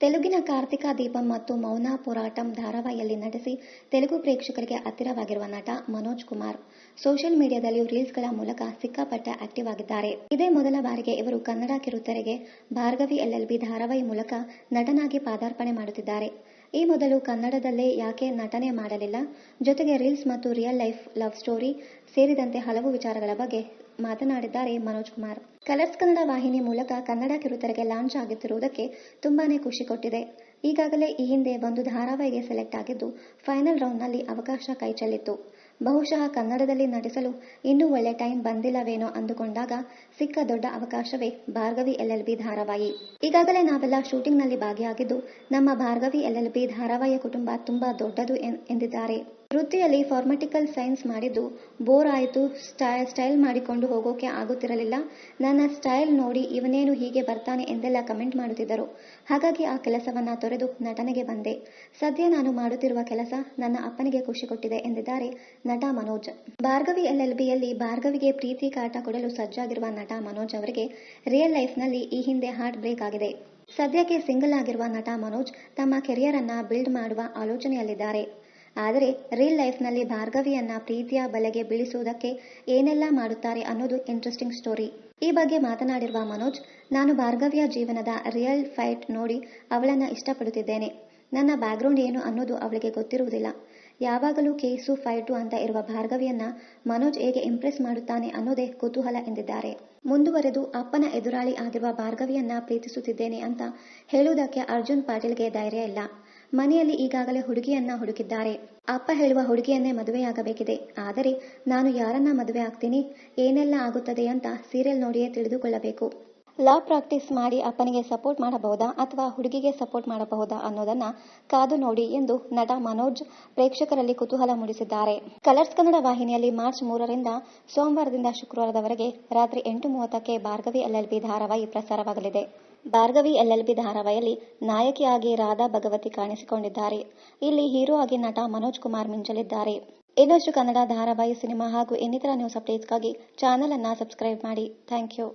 ತೆಲುಗಿನ ಕಾರ್ತಿಕ ದೀಪಂ ಮತ್ತು ಮೌನ ಪೋರಾಟಂ ಧಾರಾವಾಹಿಯಲ್ಲಿ ನಟಿಸಿ ತೆಲುಗು ಪ್ರೇಕ್ಷಕರಿಗೆ ಹತ್ತಿರವಾಗಿರುವ ನಟ ಮನೋಜ್ ಕುಮಾರ್ ಸೋಷಿಯಲ್ ಮೀಡಿಯಾದಲ್ಲಿ ರೀಲ್ಸ್ಗಳ ಮೂಲಕ ಸಿಕ್ಕಾಪಟ್ಟೆ ಆಕ್ಟಿವ್ ಆಗಿದ್ದಾರೆ. ಇದೇ ಮೊದಲ ಬಾರಿಗೆ ಇವರು ಕನ್ನಡ ಕಿರುತೆರೆಗೆ ಭಾರ್ಗವಿ LLB ಧಾರಾವಾಹಿ ಮೂಲಕ ನಟನಾಗಿ ಪಾದಾರ್ಪಣೆ ಮಾಡುತ್ತಿದ್ದಾರೆ. ಈ ಮೊದಲು ಕನ್ನಡದಲ್ಲೇ ಯಾಕೆ ನಟನೆ ಮಾಡಲಿಲ್ಲ, ಜೊತೆಗೆ ರೀಲ್ಸ್ ಮತ್ತು ರಿಯಲ್ ಲೈಫ್ ಲವ್ ಸ್ಟೋರಿ ಸೇರಿದಂತೆ ಹಲವು ವಿಚಾರಗಳ ಬಗ್ಗೆ ಮಾತನಾಡಿದ್ದಾರೆ ಮನೋಜ್ ಕುಮಾರ್. ಕಲರ್ಸ್ ಕನ್ನಡ ವಾಹಿನಿ ಮೂಲಕ ಕನ್ನಡ ಕಿರುತೆರೆಗೆ ಲಾಂಚ್ ಆಗುತ್ತಿರುವುದಕ್ಕೆ ತುಂಬಾನೇ ಖುಷಿ ಕೊಟ್ಟಿದೆ. ಈಗಾಗಲೇ ಈ ಹಿಂದೆ ಒಂದು ಧಾರಾವಾಹಿಗೆ ಸೆಲೆಕ್ಟ್ ಆಗಿದ್ದು ಫೈನಲ್ ರೌಂಡ್ನಲ್ಲಿ ಅವಕಾಶ ಕೈಚೆಲ್ಲಿತ್ತು. ಬಹುಶಃ ಕನ್ನಡದಲ್ಲಿ ನಟಿಸಲು ಇನ್ನೂ ಒಳ್ಳೆ ಟೈಮ್ ಬಂದಿಲ್ಲವೇನೋ ಅಂದುಕೊಂಡಾಗ ಸಿಕ್ಕ ದೊಡ್ಡ ಅವಕಾಶವೇ ಭಾರ್ಗವಿ LLB ಧಾರಾವಾಹಿ. ಈಗಾಗಲೇ ನಾವೆಲ್ಲ ಶೂಟಿಂಗ್ನಲ್ಲಿ ಭಾಗಿಯಾಗಿದ್ದು ನಮ್ಮ ಭಾರ್ಗವಿ LLB ಧಾರಾವಾಹಿಯ ಕುಟುಂಬ ತುಂಬಾ ದೊಡ್ಡದು ಎಂದಿದ್ದಾರೆ. ವೃತ್ತಿಯಲ್ಲಿ ಫಾರ್ಮಟಿಕಲ್ ಸೈನ್ಸ್ ಮಾಡಿದ್ದು ಬೋರ್ ಆಯಿತು, ಸ್ಟೈಲ್ ಮಾಡಿಕೊಂಡು ಹೋಗೋಕೆ ಆಗುತ್ತಿರಲಿಲ್ಲ. ನನ್ನ ಸ್ಟೈಲ್ ನೋಡಿ ಇವನೇನು ಹೀಗೆ ಬರ್ತಾನೆ ಎಂದೆಲ್ಲ ಕಮೆಂಟ್ ಮಾಡುತ್ತಿದ್ದರು. ಹಾಗಾಗಿ ಆ ಕೆಲಸವನ್ನ ತೊರೆದು ನಟನೆಗೆ ಬಂದೆ. ಸದ್ಯ ನಾನು ಮಾಡುತ್ತಿರುವ ಕೆಲಸ ನನ್ನ ಅಪ್ಪನಿಗೆ ಖುಷಿ ಕೊಟ್ಟಿದೆ ಎಂದಿದ್ದಾರೆ ನಟ ಮನೋಜ್. ಭಾರ್ಗವಿ LLBಯಲ್ಲಿ ಭಾರ್ಗವಿಗೆ ಪ್ರೀತಿ ಕಾಟ ಕೊಡಲು ಸಜ್ಜಾಗಿರುವ ನಟ ಮನೋಜ್ ಅವರಿಗೆ ರಿಯಲ್ ಲೈಫ್ನಲ್ಲಿ ಈ ಹಿಂದೆ ಹಾರ್ಟ್ ಬ್ರೇಕ್ ಆಗಿದೆ. ಸದ್ಯಕ್ಕೆ ಸಿಂಗಲ್ ಆಗಿರುವ ನಟ ಮನೋಜ್ ತಮ್ಮ ಕೆರಿಯರ್ ಅನ್ನ ಬಿಲ್ಡ್ ಮಾಡುವ ಆಲೋಚನೆಯಲ್ಲಿದ್ದಾರೆ. ಆದರೆ ರಿಯಲ್ ಲೈಫ್ನಲ್ಲಿ ಭಾರ್ಗವಿಯನ್ನ ಪ್ರೀತಿಯ ಬಲೆಗೆ ಬೀಳಿಸುವುದಕ್ಕೆ ಏನೆಲ್ಲ ಮಾಡುತ್ತಾರೆ ಅನ್ನೋದು ಇಂಟ್ರೆಸ್ಟಿಂಗ್ ಸ್ಟೋರಿ. ಈ ಬಗ್ಗೆ ಮಾತನಾಡಿರುವ ಮನೋಜ್, ನಾನು ಭಾರ್ಗವಿಯ ಜೀವನದ ರಿಯಲ್ ಫೈಟ್ ನೋಡಿ ಅವಳನ್ನ ಇಷ್ಟಪಡುತ್ತಿದ್ದೇನೆ. ನನ್ನ ಬ್ಯಾಕ್ಗ್ರೌಂಡ್ ಏನು ಅನ್ನೋದು ಅವಳಿಗೆ ಗೊತ್ತಿರುವುದಿಲ್ಲ. ಯಾವಾಗಲೂ ಕೇಸು ಫೈಟು ಅಂತ ಇರುವ ಭಾರ್ಗವಿಯನ್ನ ಮನೋಜ್ ಹೇಗೆ ಇಂಪ್ರೆಸ್ ಮಾಡುತ್ತಾನೆ ಅನ್ನೋದೇ ಕುತೂಹಲ ಎಂದಿದ್ದಾರೆ. ಮುಂದುವರೆದು ಅಪ್ಪನ ಎದುರಾಳಿ ಆಗಿರುವ ಭಾರ್ಗವಿಯನ್ನ ಪ್ರೀತಿಸುತ್ತಿದ್ದೇನೆ ಅಂತ ಹೇಳುವುದಕ್ಕೆ ಅರ್ಜುನ್ ಪಾಟೀಲ್ಗೆ ಧೈರ್ಯ ಇಲ್ಲ. ಮನೆಯಲ್ಲಿ ಈಗಾಗಲೇ ಹುಡುಗಿಯನ್ನ ಹುಡುಕಿದ್ದಾರೆ. ಅಪ್ಪ ಹೇಳುವ ಹುಡುಗಿಯನ್ನೇ ಮದುವೆಯಾಗಬೇಕಿದೆ. ಆದರೆ ನಾನು ಯಾರನ್ನ ಮದುವೆ ಆಗ್ತೀನಿ, ಏನೆಲ್ಲ ಆಗುತ್ತದೆ ಅಂತ ಸೀರಿಯಲ್ ನೋಡಿಯೇ ತಿಳಿದುಕೊಳ್ಳಬೇಕು. ಲಾ ಪ್ರಾಕ್ಟೀಸ್ ಮಾಡಿ ಅಪ್ಪನಿಗೆ ಸಪೋರ್ಟ್ ಮಾಡಬಹುದಾ ಅಥವಾ ಹುಡುಗಿಗೆ ಸಪೋರ್ಟ್ ಮಾಡಬಹುದಾ ಅನ್ನೋದನ್ನ ಕಾದು ನೋಡಿ ಎಂದು ನಟ ಮನೋಜ್ ಪ್ರೇಕ್ಷಕರಲ್ಲಿ ಕುತೂಹಲ ಮೂಡಿಸಿದ್ದಾರೆ. ಕಲರ್ಸ್ ಕನ್ನಡ ವಾಹಿನಿಯಲ್ಲಿ ಮಾರ್ಚ್ 3ರಿಂದ ಸೋಮವಾರದಿಂದ ಶುಕ್ರವಾರದವರೆಗೆ ರಾತ್ರಿ 8:30ಕ್ಕೆ ಭಾರ್ಗವಿ LLB ಧಾರಾವಾಹಿ ಪ್ರಸಾರವಾಗಲಿದೆ. ಭಾರ್ಗವಿ LLB ಧಾರಾವಾಹಿಯಲ್ಲಿ ನಾಯಕಿಯಾಗಿ ರಾಧಾ ಭಗವತಿ ಕಾಣಿಸಿಕೊಂಡಿದ್ದಾರೆ. ಇಲ್ಲಿ ಹೀರೋ ಆಗಿ ನಟ ಮನೋಜ್ ಕುಮಾರ್ ಮಿಂಚಲಿದ್ದಾರೆ. ಇನ್ನಷ್ಟು ಕನ್ನಡ ಧಾರಾವಾಹಿ, ಸಿನಿಮಾ ಹಾಗೂ ಇನ್ನಿತರ ನ್ಯೂಸ್ ಅಪ್ಡೇಟ್ಸ್ಗಾಗಿ ಚಾನೆಲ್ ಅನ್ನ ಸಬ್ಸ್ಕ್ರೈಬ್ ಮಾಡಿ. Thank you.